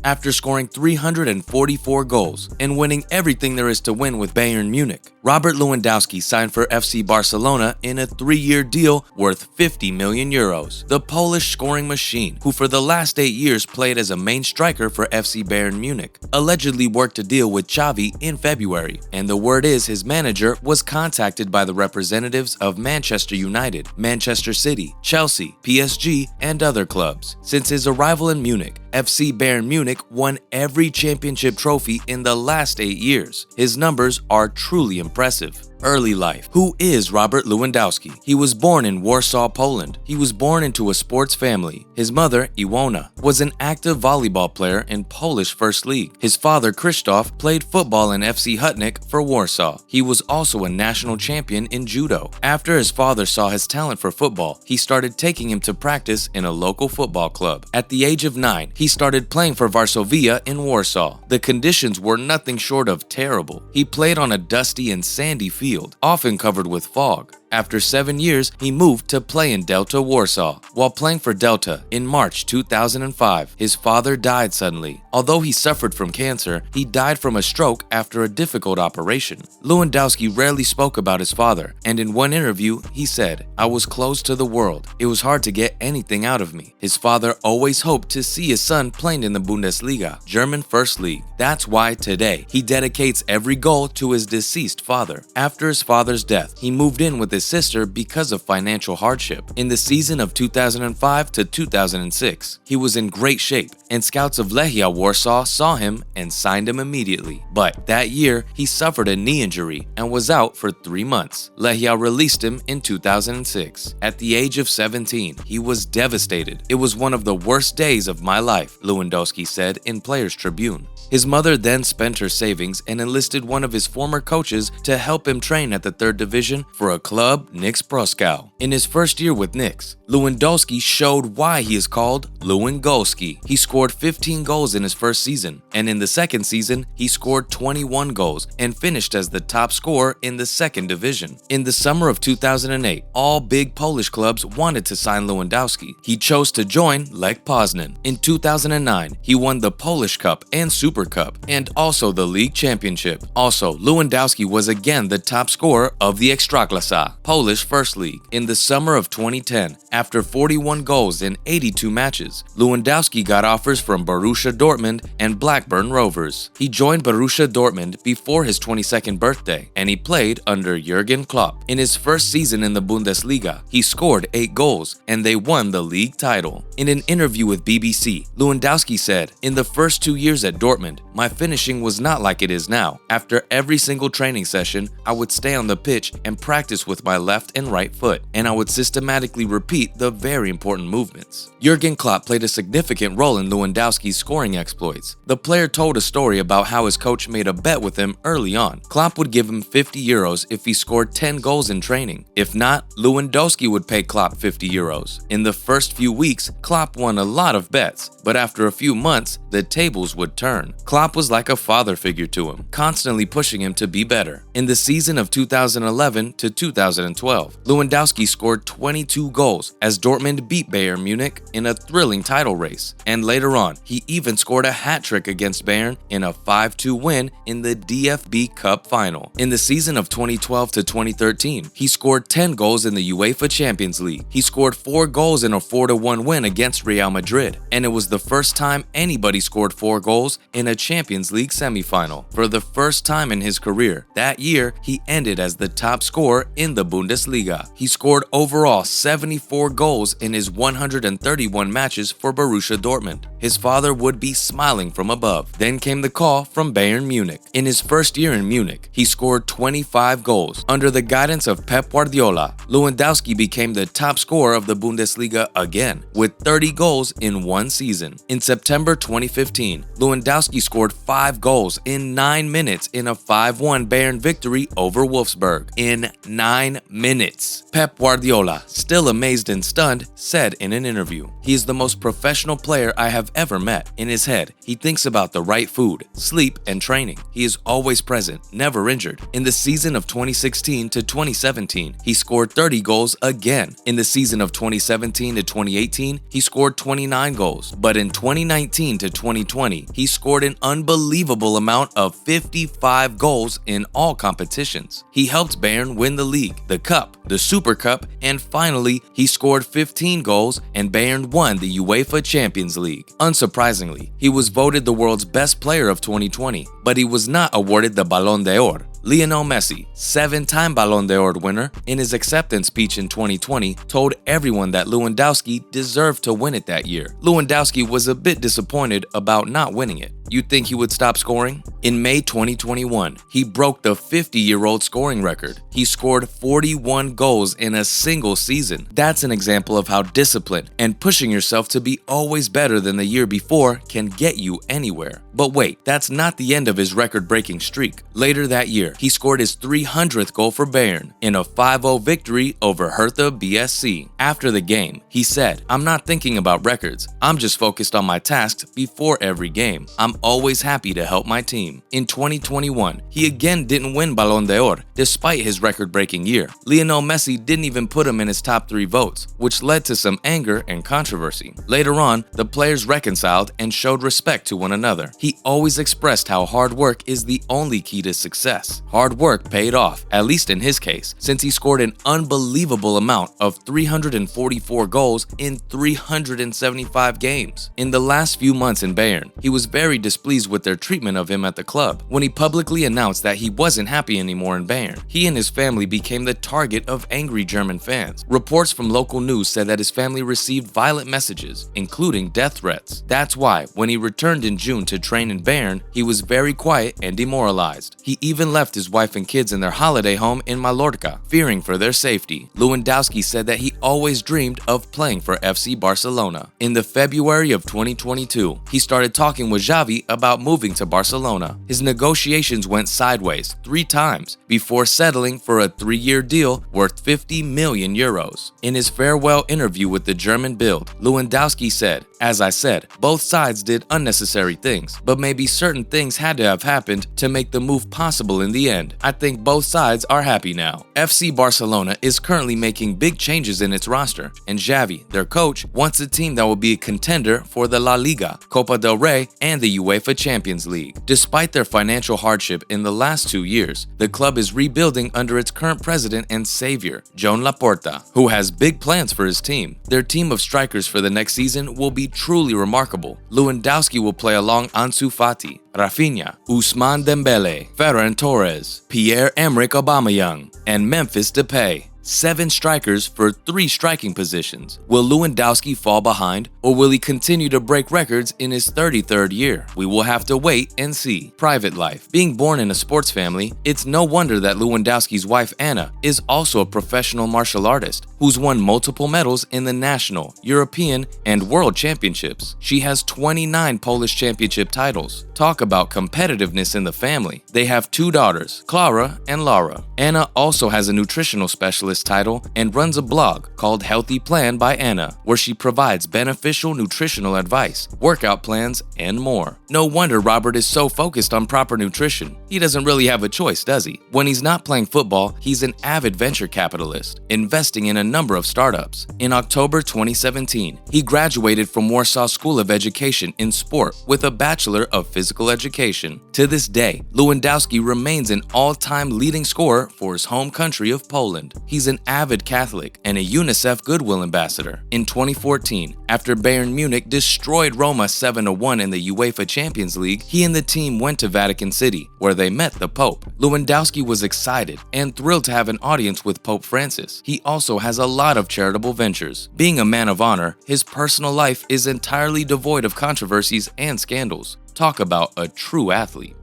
after scoring 344 goals and winning everything there is to win with Bayern Munich. Robert Lewandowski signed for FC Barcelona in a 3-year deal worth 50 million euros. The Polish scoring machine, who for the last 8 years played as a main striker for FC Bayern Munich, allegedly worked a deal with Xavi in February, and the word is his manager was contacted by the representatives of Manchester United, Manchester City, Chelsea, PSG, and other clubs. Since his arrival in Munich, FC Bayern Munich won every championship trophy in the last 8 years. His numbers are truly impressive. Early life. Who is Robert Lewandowski? He was born in Warsaw, Poland. He was born into a sports family. His mother, Iwona, was an active volleyball player in Polish First League. His father, Krzysztof, played football in FC Hutnik for Warsaw. He was also a national champion in judo. After his father saw his talent for football, he started taking him to practice in a local football club. At the age of 9, he started playing for Varsovia in Warsaw. The conditions were nothing short of terrible. He played on a dusty and sandy field, often covered with fog. After 7 years, he moved to play in Delta Warsaw. While playing for Delta in March 2005, his father died suddenly. Although he suffered from cancer, he died from a stroke after a difficult operation. Lewandowski rarely spoke about his father, and in one interview, he said, "I was closed to the world. It was hard to get anything out of me." His father always hoped to see his son playing in the Bundesliga, German First League. That's why today, he dedicates every goal to his deceased father. After his father's death, he moved in with his sister because of financial hardship. In the season of 2005 to 2006, he was in great shape, and scouts of Lechia Warsaw saw him and signed him immediately. But that year, he suffered a knee injury and was out for 3 months. Lechia released him in 2006. At the age of 17, he was devastated. "It was one of the worst days of my life," Lewandowski said in Players Tribune. His mother then spent her savings and enlisted one of his former coaches to help him train at the 3rd Division for a club, Nix Proskau. In his first year with Nix, Lewandowski showed why he is called Lewandowski. He scored 15 goals in his first season, and in the second season, he scored 21 goals and finished as the top scorer in the 2nd Division. In the summer of 2008, all big Polish clubs wanted to sign Lewandowski. He chose to join Lech Poznan. In 2009, he won the Polish Cup and Super Cup, and also the League Championship. Also, Lewandowski was again the top scorer of the Ekstraklasa, Polish First League. In the summer of 2010, after 41 goals in 82 matches, Lewandowski got offers from Borussia Dortmund and Blackburn Rovers. He joined Borussia Dortmund before his 22nd birthday, and he played under Jurgen Klopp. In his first season in the Bundesliga, he scored 8 goals, and they won the league title. In an interview with BBC, Lewandowski said, "In the first 2 years at Dortmund, my finishing was not like it is now. After every single training session, I would stay on the pitch and practice with my left and right foot, and I would systematically repeat the very important movements." Jurgen Klopp played a significant role in Lewandowski's scoring exploits. The player told a story about how his coach made a bet with him early on. Klopp would give him 50 euros if he scored 10 goals in training. If not, Lewandowski would pay Klopp 50 euros. In the first few weeks, Klopp won a lot of bets, but after a few months, the tables would turn. Klopp was like a father figure to him, constantly pushing him to be better. In the season of 2011 to 2012, Lewandowski scored 22 goals as Dortmund beat Bayern Munich in a thrilling title race. And later on, he even scored a hat-trick against Bayern in a 5-2 win in the DFB Cup final. In the season of 2012 to 2013, he scored 10 goals in the UEFA Champions League. He scored 4 goals in a 4-1 win against Real Madrid, and it was the first time anybody scored 4 goals in a Champions League semifinal. For the first time in his career, that year, he ended as the top scorer in the Bundesliga. He scored overall 74 goals in his 131 matches for Borussia Dortmund. His father would be smiling from above. Then came the call from Bayern Munich. In his first year in Munich, he scored 25 goals. Under the guidance of Pep Guardiola, Lewandowski became the top scorer of the Bundesliga again, with 30 goals in one season. In September 2015, Lewandowski scored 5 goals in 9 minutes in a 5-1 Bayern victory over Wolfsburg. In 9 minutes. Pep Guardiola, still amazed and stunned, said in an interview, "He is the most professional player I have ever met. In his head, he thinks about the right food, sleep, and training. He is always present, never injured. In the season of 2016 to 2017, he scored 30 goals again. In the season of 2017 to 2018, he scored 29 goals. But in 2019 to 2020, he scored an unbelievable amount of 55 goals in all competitions. He helped Bayern win the league, the cup, the Super Cup, and finally, he scored 15 goals and Bayern won the UEFA Champions League. Unsurprisingly, he was voted the world's best player of 2020, but he was not awarded the Ballon d'Or. Lionel Messi, 7-time Ballon d'Or winner, in his acceptance speech in 2020, told everyone that Lewandowski deserved to win it that year. Lewandowski was a bit disappointed about not winning it. You'd think he would stop scoring? In May 2021, he broke the 50-year-old scoring record. He scored 41 goals in a single season. That's an example of how discipline and pushing yourself to be always better than the year before can get you anywhere. But wait, that's not the end of his record-breaking streak. Later that year, he scored his 300th goal for Bayern in a 5-0 victory over Hertha BSC. After the game, he said, "I'm not thinking about records. I'm just focused on my tasks before every game. I'm always happy to help my team." In 2021, he again didn't win Ballon d'Or despite his record-breaking year. Lionel Messi didn't even put him in his top 3 votes, which led to some anger and controversy. Later on, the players reconciled and showed respect to one another. He always expressed how hard work is the only key to success. Hard work paid off, at least in his case, since he scored an unbelievable amount of 344 goals in 375 games. In the last few months in Bayern, he was very displeased with their treatment of him at the club. When he publicly announced that he wasn't happy anymore in Bayern, he and his family became the target of angry German fans. Reports from local news said that his family received violent messages, including death threats. That's why, when he returned in June to train in Bayern, he was very quiet and demoralized. He even left his wife and kids in their holiday home in Mallorca, fearing for their safety. Lewandowski said that he always dreamed of playing for FC Barcelona. In the February of 2022, he started talking with Xavi about moving to Barcelona. His negotiations went sideways 3 times before settling for a 3-year deal worth 50 million euros. In his farewell interview with the German Bild, Lewandowski said, "As I said, both sides did unnecessary things, but maybe certain things had to have happened to make the move possible in the end. I think both sides are happy now." FC Barcelona is currently making big changes in its roster, and Xavi, their coach, wants a team that will be a contender for the La Liga, Copa del Rey, and the UEFA Champions League. Despite their financial hardship in the last 2 years, the club is rebuilding under its current president and savior, Joan Laporta, who has big plans for his team. Their team of strikers for the next season will be truly remarkable. Lewandowski will play along Ansu Fati, Rafinha, Ousmane Dembele, Ferran Torres, Pierre-Emerick Aubameyang, and Memphis Depay. 7 strikers for 3 striking positions. Will Lewandowski fall behind, or will he continue to break records in his 33rd year? We will have to wait and see. Private life. Being born in a sports family, it's no wonder that Lewandowski's wife Anna is also a professional martial artist who's won multiple medals in the national, European, and world championships. She has 29 Polish championship titles. Talk about competitiveness in the family. They have 2 daughters, Clara and Laura. Anna also has a nutritional specialist title and runs a blog called Healthy Plan by Anna, where she provides beneficial nutritional advice, workout plans, and more. No wonder Robert is so focused on proper nutrition. He doesn't really have a choice, does he? When he's not playing football, he's an avid venture capitalist, investing in a number of startups. In October 2017, he graduated from Warsaw School of Education in sport with a Bachelor of Physical Education. To this day, Lewandowski remains an all-time leading scorer for his home country of Poland. He's an avid Catholic and a UNICEF Goodwill Ambassador. In 2014, after Bayern Munich destroyed Roma 7-1 in the UEFA Champions League, he and the team went to Vatican City, where they met the Pope. Lewandowski was excited and thrilled to have an audience with Pope Francis. He also has a lot of charitable ventures. Being a man of honor, his personal life is entirely devoid of controversies and scandals. Talk about a true athlete.